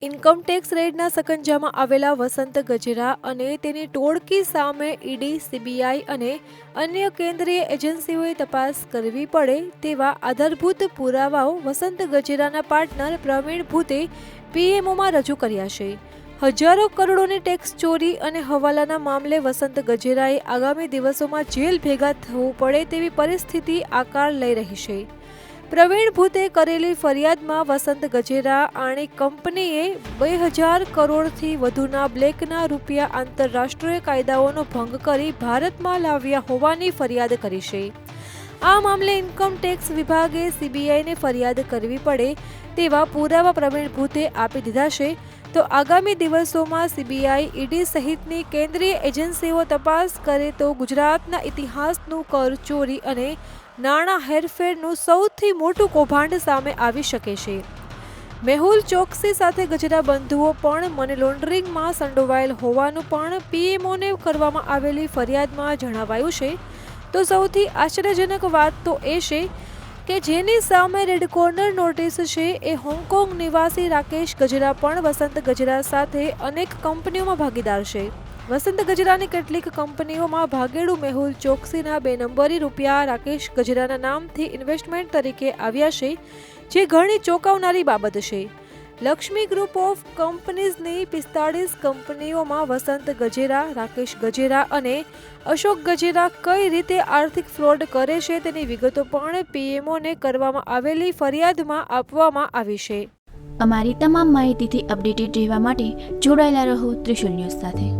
Income tax રેડના સકંજામાં આવેલા વસંત ગજેરા અને તેની ટોળકી સામે ઈડી, સીબીઆઈ અને અન્ય કેન્દ્રીય એજન્સીઓએ તપાસ કરવી પડે તેવા આધારભૂત પુરાવાઓ વસંત ગજેરાના પાર્ટનર પ્રવીણ ભૂતે પીએમઓમાં રજૂ કર્યા છે. હજારો કરોડોની ટેક્સ ચોરી અને હવાલાના મામલે વસંત ગજેરાએ આગામી દિવસોમાં જેલ ભેગા થવું પડે તેવી પરિસ્થિતિ આકાર લઈ રહી છે. પ્રવીણ ભૂતે કરેલી ફરિયાદમાં વસંત ગજેરા આણી કંપનીએ 2000 કરોડથી વધુના બ્લેકના રૂપિયા આંતરરાષ્ટ્રીય કાયદાઓનો ભંગ કરી ભારતમાં લાવ્યા હોવાની ફરિયાદ કરી છે. આ મામલે ઇન્કમટેક્સ વિભાગે સીબીઆઈને ફરિયાદ કરવી પડે તેવા પુરાવા પ્રવીણ ભૂતે આપી દીધા છે. તો આગામી દિવસોમાં સીબીઆઈ, ઈડી સહિતની કેન્દ્રીય એજન્સીઓ તપાસ કરે તો ગુજરાતના ઇતિહાસનું કર ચોરી અને નાણાં હેરફેરનું સૌથી મોટું કૌભાંડ સામે આવી શકે છે. મેહુલ ચોકસી સાથે ગજેરા બંધુઓ પણ મની લોન્ડરિંગમાં સંડોવાયેલ હોવાનું પણ પીએમઓને કરવામાં આવેલી ફરિયાદમાં જણાવાયું છે. તો સૌથી આશ્ચર્યજનક વાત તો એ છે કે જેની સામે રેડ કોર્નર નોટિસ છે એ હોંગકોંગ નિવાસી રાકેશ ગજેરા પણ વસંત ગજેરા સાથે અનેક કંપનીઓમાં ભાગીદાર છે. વસંત ગજેરાની કેટલીક કંપનીઓમાં ભાગેડુ મેહુલ ચોકસીના 2 નંબરી રૂપિયા રાકેશ ગજેરાના નામથી ઇન્વેસ્ટમેન્ટ તરીકે આવ્યા છે, જે ઘણી ચોંકાવનારી બાબત છે. લક્ષ્મી ગ્રુપ ઓફ કંપનીઝની 45 કંપનીઓમાં વસંત ગજેરા, રાકેશ ગજેરા અને અશોક ગજેરા કઈ રીતે આર્થિક ફ્રોડ કરે છે તેની વિગતો પણ પીએમઓને કરવામાં આવેલી ફરિયાદમાં આપવામાં આવી છે. અમારી તમામ માહિતીથી અપડેટેડ રહેવા માટે જોડાયેલા રહો ત્રિશુલ ન્યૂઝ સાથે.